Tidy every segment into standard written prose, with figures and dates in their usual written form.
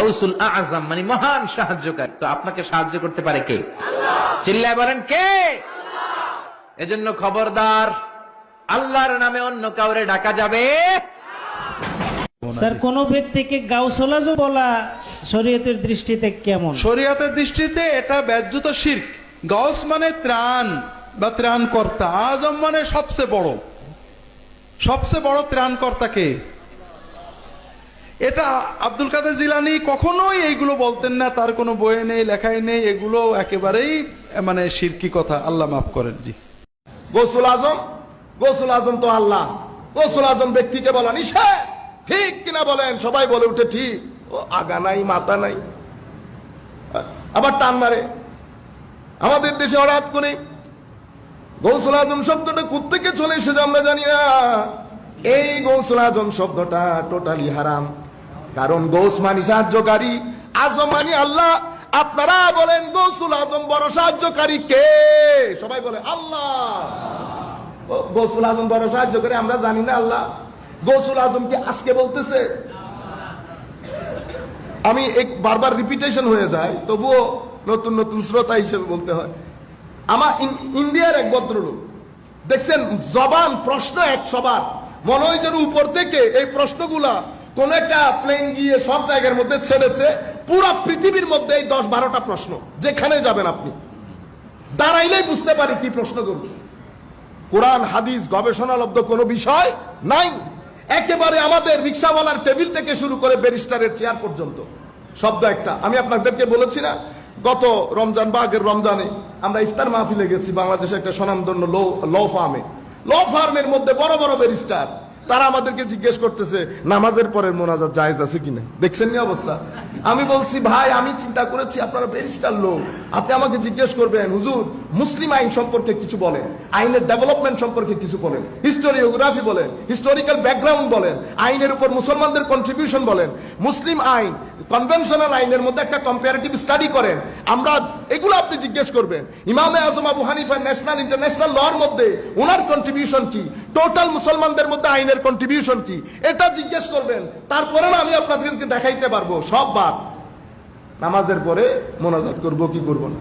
গাউসুল আযম মানে মহান সাহায্যকারী। তো আপনাকে সাহায্য করতে পারে কে? চিল্লায় বলেন কে? এজন্য খবরদার, আল্লাহর নামে অন্য কাউরে ডাকা যাবে। স্যার, কোন ব্যক্তিকে গাউসুল আযম বলা শরীয়তের দৃষ্টিতে কেমন? শরীয়তের দৃষ্টিতে এটা ব্যাজ্যত শিরক। গাউস মানে ত্রাণ বা ত্রাণকর্তা, আজম মানে সবচেয়ে বড় ত্রাণকর্তা কে? এটা আব্দুল কাদের জিলানী কখনোই এইগুলো বলতেন না, তার কোনো বইয়ে নেই, লেখায় নেই, এগুলো একেবারেই মানে শিরকি কথা, আল্লাহ মাফ করেন। জি, গৌসুল আজম তো আল্লাহ। গৌসুল আজম ব্যক্তিকে বলা নিষেধ, ঠিক কিনা বলেন? সবাই বলে উঠে ঠিক। ও আগা নাই মাথা নাই, আবার টান মারে। আমাদের দেশে হঠাৎ করে গৌসুল আজম শব্দটা কোত্থেকে চলে এসেছে আমরা জানি না। এই গৌসুল আজম শব্দটা টোটালি হারাম, কারণ গৌস মানি সাহায্যকারী, আজম মানি আল্লাহ। আপনারা বলেন গৌসুল আজম বড় সাহায্যকারী কে? সবাই বলে আল্লাহ। গৌসুল আজম বড় সাহায্যকারী আমরা জানি না আল্লাহ। গৌসুল আজম কি আজকে বলতেছে? আমি বারবার রিপিটেশন হয়ে যায়, তবুও নতুন নতুন শ্রোতা হিসেবে বলতে হয়। আমার ইন্ডিয়ার এক ভদ্রলোক দেখছেন, জবান প্রশ্ন এক সবার, মনে হয় যেন উপর থেকে এই প্রশ্নগুলা কোন একটা প্লেন গিয়ে সব জায়গার মধ্যে ছেড়েছে। পুরো পৃথিবীর মধ্যে এই 10-12টা প্রশ্ন, যেখানে যাবেন আপনি দাঁড়াইলেই বুঝতে পারি কি প্রশ্ন করবে। কোরআন হাদিস গবেষণালব্ধ কোনো বিষয় নাই। একেবারে আমাদের রিক্সাওয়ালার টেবিল থেকে শুরু করে ব্যারিস্টারের চেয়ার পর্যন্ত শব্দ একটা। আমি আপনাদেরকে বলেছি না, গত রমজান বা আগের রমজানে আমরা ইফতার মাহফিলে গেছি বাংলাদেশে একটা স্বনামধন্য ল ফার্মের মধ্যে বড় বড় ব্যারিস্টার। তারা আমাদেরকে জিজ্ঞেস করতেছে নামাজের পরের মোনাজাত জায়েজ আছে কিনা। দেখছেন নি অবস্থা? আমি বলছি ভাই, আমি চিন্তা করেছি আপনারা ব্যারিস্টার লোক, আপনি আমাকে জিজ্ঞেস করবেন হুজুর মুসলিম আইন সম্পর্কে কিছু বলেন, আইনের ডেভেলপমেন্ট সম্পর্কে কিছু বলেন, হিস্টোরিওগ্রাফি বলেন, হিস্টোরিক্যাল ব্যাকগ্রাউন্ড বলেন, আইনের উপর মুসলমানদের কন্ট্রিবিউশন বলেন, মুসলিম আইন কনভেনশনাল আইনের মধ্যে একটা কম্পারেটিভ স্টাডি করেন। আমরা এগুলো আপনি জিজ্ঞেস করবেন। ইমামে আজম আবু হানিফা ন্যাশনাল ইন্টারন্যাশনাল লর মধ্যে ওনার কন্ট্রিবিউশন কি, টোটাল মুসলমানদের মধ্যে আইনের কন্ট্রিবিউশন কি, এটা জিজ্ঞেস করবেন। তারপরে না আমি আপনাদেরকে দেখাইতে পারবো সব বাদ। নামাজের পরে মোনাজাত করব কি করব না,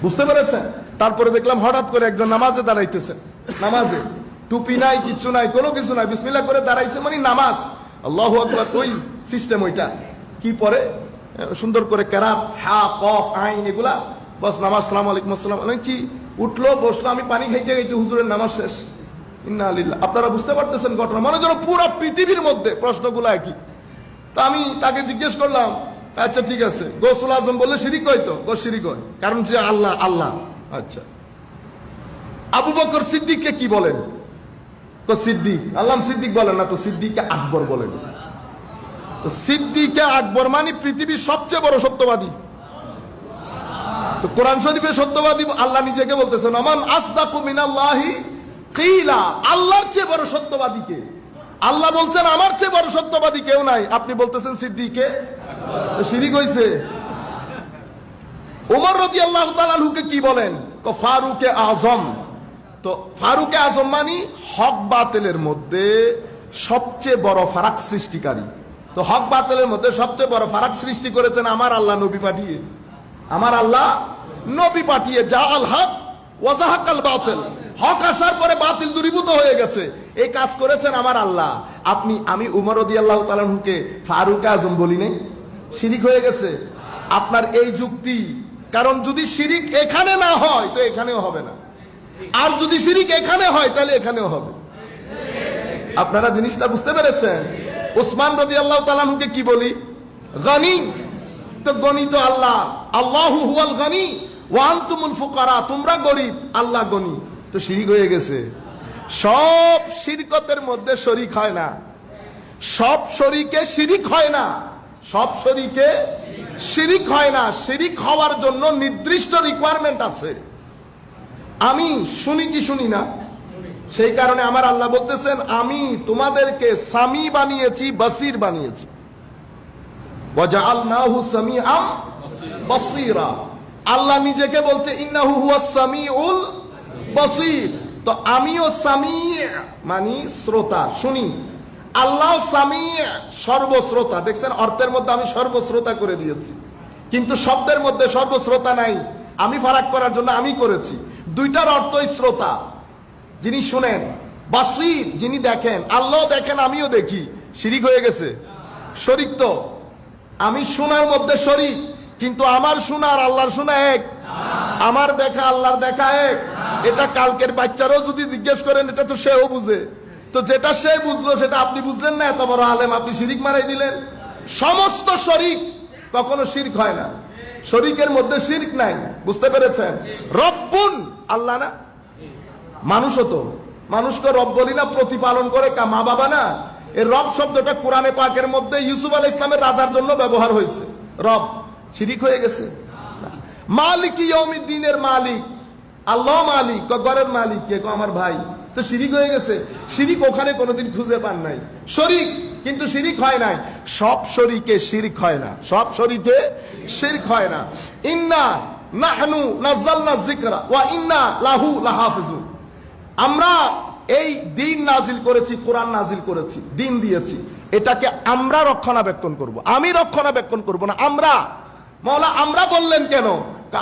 বুঝতে পেরেছেন? তারপরে দেখলাম হঠাৎ করে একজন নামাজে দাঁড়াইতেছে, নামাজে টুপি নাই, কিচ্ছু নাই, কোনো কিছু নাই, বিসমিল্লাহ করে দাঁড়াইছে, মানে নামাজ। আল্লাহু আকবার, ওই সিস্টেম, ওইটা কি পরে সুন্দর করে কেরাত, হা কফ আইন এগুলা, বস নামাজ, আসসালামু আলাইকুম আসসালাম, কি উঠলো বসলো, আমি পানি খাইতে খাইতে হুজুরের নামাজ শেষ। ইন্না লিল্লাহ। আপনারা বুঝতে পারতেছেন ঘটনা? মনে করো পুরো পৃথিবীর মধ্যে প্রশ্নগুলো একই। তা আমি তাকে জিজ্ঞেস করলাম, আচ্ছা ঠিক আছে, গৌসুল আজম বললে শিরিক হয়? তো শিরিক হয়, কারণ যে আল্লাহ আল্লাহ। আচ্ছা, আবু বকর সিদ্দিককে কি বলেন? তো সিদ্দিক, আল্লাহ সিদ্দিক বলেন না, তো সিদ্দিককে আকবর বলেন। তো সিদ্দিকে আকবর মানে পৃথিবীর সবচেয়ে বড় সত্যবাদী। তো কোরআন শরীফের সত্যবাদী আল্লাহ নিজেকে বলতেছেন, আমান আসদাকু মিনাল্লাহি কিলা, আল্লাহর চেয়ে বড় সত্যবাদী কে? আল্লাহ বলছেন আমার চেয়ে বড় সত্যবাদী কেউ নাই, আপনি বলতেছেন সিদ্দিকে আকবর। শিরিক হইছে। ওমর রাদিয়াল্লাহু তাআলা আনহুকে কি বলেন? ফারুকে আজম। তো ফারুকে আজম মানে হক বাতিলের মধ্যে সবচেয়ে বড় ফারাক সৃষ্টিকারী। তো হক বাতিলের মধ্যে সবচেয়ে বড় ফারাক সৃষ্টি করেছেন আমার আল্লাহ নবী পাঠিয়ে। আমার আল্লাহ নবী পাঠিয়ে, যা আল হক ওয়াজাহাকাল বাতিল, হক আসার পরে বাতিল দূরীভূত হয়ে গেছে, এই কাজ করেছেন আমার আল্লাহ। আমি উমর রাদিয়াল্লাহু তাআলা আনহুকে ফারুক আজম বলি নাই? শিরিক হয়ে গেছে আপনার এই যুক্তি। কারণ যদি শিরিক এখানে না হয় তো এখানেও হবে না, আর যদি শিরিক এখানে হয় তাহলে এখানেও হবে। আপনারা জিনিসটা বুঝতে পেরেছেন? উসমান রাদিয়াল্লাহু তাআলা আনহুকে কি বলি? গনি। তো গনি তো আল্লাহ, আল্লাহু হুয়াল গনি ওয়া আনতুমুল ফুকারা, তোমরা গরিব, আল্লাহ গনি। তো শিরিক হয়ে গেছে। সব শিরকতের মধ্যে শরিক হয় না, সব শরিকে শিরিক হয় না, সব শরিকে শিরিক হয় না। শিরিক হওয়ার জন্য নির্দিষ্ট রিকোয়ারমেন্ট আছে। আমি শুনি কি শুনি না? সেই কারণে আমার আল্লাহ বলতেছেন, আমি তোমাদেরকে সামি বানিয়েছি, বাসির বানিয়েছি। ওয়াজআলনাহু সামিআম বাসীরা। আল্লাহ নিজেকে বলছে ইন্নাহু হুয়াস সামিউল বাসীর। তো আমিও সামি মানে শ্রোতা, শুনি, আল্লাহ সামি, সর্বশ্রোতা। দেখছেন অর্থের মধ্যে আমি সর্বশ্রোতা করে দিয়েছি, কিন্তু শব্দের মধ্যে সর্বশ্রোতা নাই। আমি ফারাক করার জন্য আমি করেছি। দুইটার অর্থই শ্রোতা, যিনি শুনেন। বাসীর, যিনি দেখেন। আল্লাহ দেখেন, আমিও দেখি। শিরিক হয়ে গেছে? শরিক তো। আমি শোনার মধ্যে শরিক, কিন্তু আমার শোনা আর আল্লাহর শোনা এক। আমার দেখা আল্লাহর দেখা এক। এটা কালকের বাচ্চারও যদি জিজ্ঞেস করেন, এটা তো সেও বুঝে। তো যেটা সে বুঝলো সেটা আপনি বুঝলেন না, এত বড় আলেম আপনি শিরিক মারাই দিলেন। সমস্ত শরিক কখনো শিরক হয় না। শরিকের মধ্যে শিরক নাই। বুঝতে পেরেছেন? রব্বুন আল্লাহ না, মানুষও তো। মানুষকে রব বলি না, প্রতিপালন করে মা বাবা না। এই রব শব্দটা কোরআনে পাকের মধ্যে ইউসুফ আলাইহিস সালামের রাজার জন্য ব্যবহার হয়েছে। রব শিরিক হয়ে গেছে? মালিক ইয়াউমিদ্দিনের মালিক আল্লাহ। মালিক ঘরের মালিক কে? আমার ভাই। তো শিরিক হয়ে গেছে? শিরিক ওখানে কোনোদিন খুঁজে পান নাই। শরিক, কিন্তু শিরিক হয় নাই। সব শরিকে শিরক হয় না, সব শরিকে শিরক হয় না। ইন্না নাহনু নাযালনা যিকরা ওয়া ইন্না লাহু লাহাফিজুন। আমরা এই দিন নাজিল করেছি, কোরআন নাজিল করেছি, দিন দিয়েছি। এটাকে আমরা রক্ষণাবেক্ষণ করব। আমি রক্ষণাবেক্ষণ করব না, আমরা। মাওলা আমরা বললেন কেন?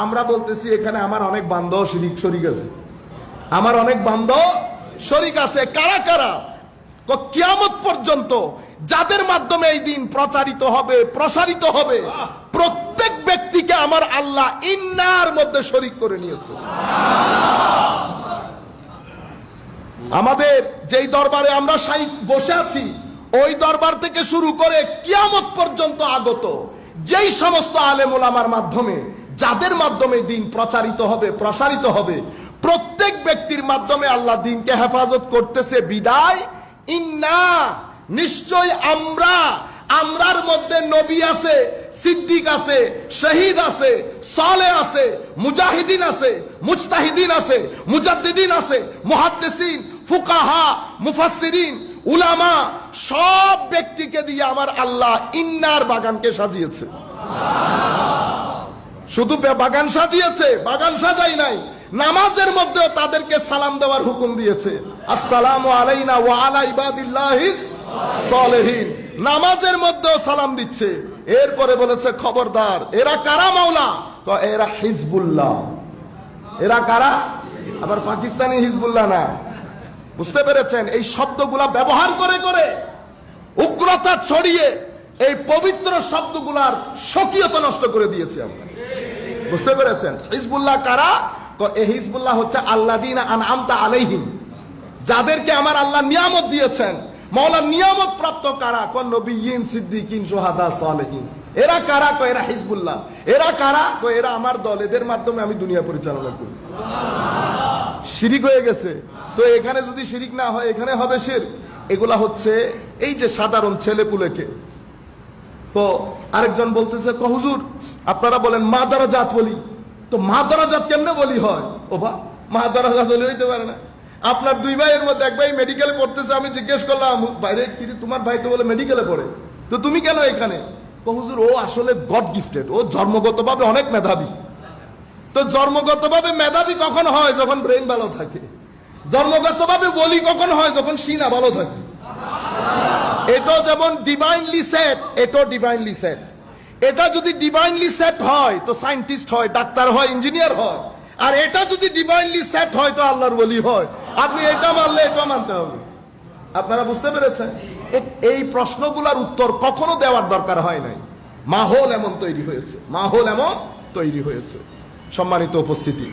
আমরা বলতেছি এখানে আমার অনেক বান্ধব শরিক আছে। আমার অনেক বান্ধব শরিক আছে। কারা কারা? কিয়ামত পর্যন্ত যাদের মাধ্যমে এই দিন প্রচারিত হবে, প্রসারিত হবে, প্রত্যেক ব্যক্তিকে আমার আল্লাহ ইন্নার মধ্যে শরিক করে নিয়েছে। আমাদের যেই দরবারে আমরা বসে আছি, ওই দরবার থেকে শুরু করে কিয়ামত পর্যন্ত আগত যেই সমস্ত আলেম ওলামার মাধ্যমে, যাদের মাধ্যমে দিন প্রচারিত হবে, প্রসারিত হবে, প্রত্যেক ব্যক্তির মাধ্যমে আল্লাহ দিনকে হেফাজত করতেছে। বিদায় ইন্না, নিশ্চয় আমরা। আমরার মধ্যে নবী আছে, সিদ্দিক আছে, শহীদ আছে, সালেহ আছে, মুজাহিদিন আছে, মুজতাহিদিন আছে, মুজাদ্দিদিন আছে, মুহাদ্দিসিন, ফুকাহা, মুফাসসিরিন, উলামা, সব ব্যক্তিকে দিয়ে আমার আল্লাহ ইন্নার বাগানকে সাজিয়েছে। শুধু বাগান সাজিয়েছে, বাগান সাজাই নাই, নামাজের মধ্যেও তাদেরকে সালাম দেওয়ার হুকুম দিয়েছে। আসসালামু আলাইনা ওয়া আলা ইবাদিল্লাহিস সালিহিন। নামাজের মধ্যেও সালাম দিচ্ছে। এরপরে বলেছে খবরদার, এরা কারা মাওলা? তো এরা হিজবুল্লাহ। এরা কারা? আবার পাকিস্তানি হিজবুল্লাহ না। বুঝতে পেরেছেন? এই শব্দগুলা ব্যবহার করে করে উগ্রতা ছড়িয়ে এই পবিত্র শব্দগুলার স্বকীয়তা নষ্ট করে দিয়েছে আমরা। বুঝতে পেরেছেন? হিজবুল্লাহ কারা? এই হিজবুল্লাহ হচ্ছে আল্লাযীনা আনআমতা আলাইহিম, যাদেরকে আমার আল্লাহ নিয়ামত দিয়েছেন। মাওলা নিয়ামত প্রাপ্ত কারা? কোন নবিয়্যিন, সিদ্দিকিন, শুহাদা, সালেহিন। এরা কারা? এরা হিজবুল্লাহ। এরা কারা? এরা আমার দল, এদের মাধ্যমে আমি দুনিয়া পরিচালনা করি। শিরিক হয়ে গেছে। তো এখানে যদি শিরিক না হয়, এখানে হবে শিরক। এগুলা হচ্ছে এই যে সাধারণ ছেলেপুলেকে। তো আরেকজন বলতেছে, হুজুর আপনারা বলেন মা দারাজাত বলি, তো মা দারাজাত কেমনে বলি হয়? ও বা মা দারাজাত বলি হইতে পারে না। আপনার দুই ভাইয়ের মধ্যে এক ভাই মেডিকেলে পড়তেছে, আমি জিজ্ঞেস করলাম বাইরে কি তোমার ভাই তো বলে মেডিকেলে পড়ে, তো তুমি কেন এখানে? হুজুর ও আসলে গড গিফটেড, ও জন্মগতভাবে অনেক মেধাবী। তো জন্মগতভাবে মেধাবী কখন হয়? যখন ব্রেন ভালো থাকে। জন্মগতভাবে বলি কখন হয়? যখন সিনা ভালো থাকে। এটা যেমন ডিভাইনলি সেট, এটাও ডিভাইনলি সেট। এটা যদি ডিভাইনলি সেট হয় তো সায়েন্টিস্ট হয়, ডাক্তার হয়, ইঞ্জিনিয়ার হয়। আর এটা যদি ডিভাইনলি সেট হয় তো আল্লাহর ওলি হয়। আপনি এটা মানলে এটা মানতে হবে। আপনারা বুঝতে পেরেছেন? এই প্রশ্নগুলোর উত্তর কখনো দেওয়ার দরকার হয় নাই। মাহৌল এমন তৈরি হয়েছে, মাহৌল এমন তৈরি হয়েছে। সম্মানিত উপস্থিতি।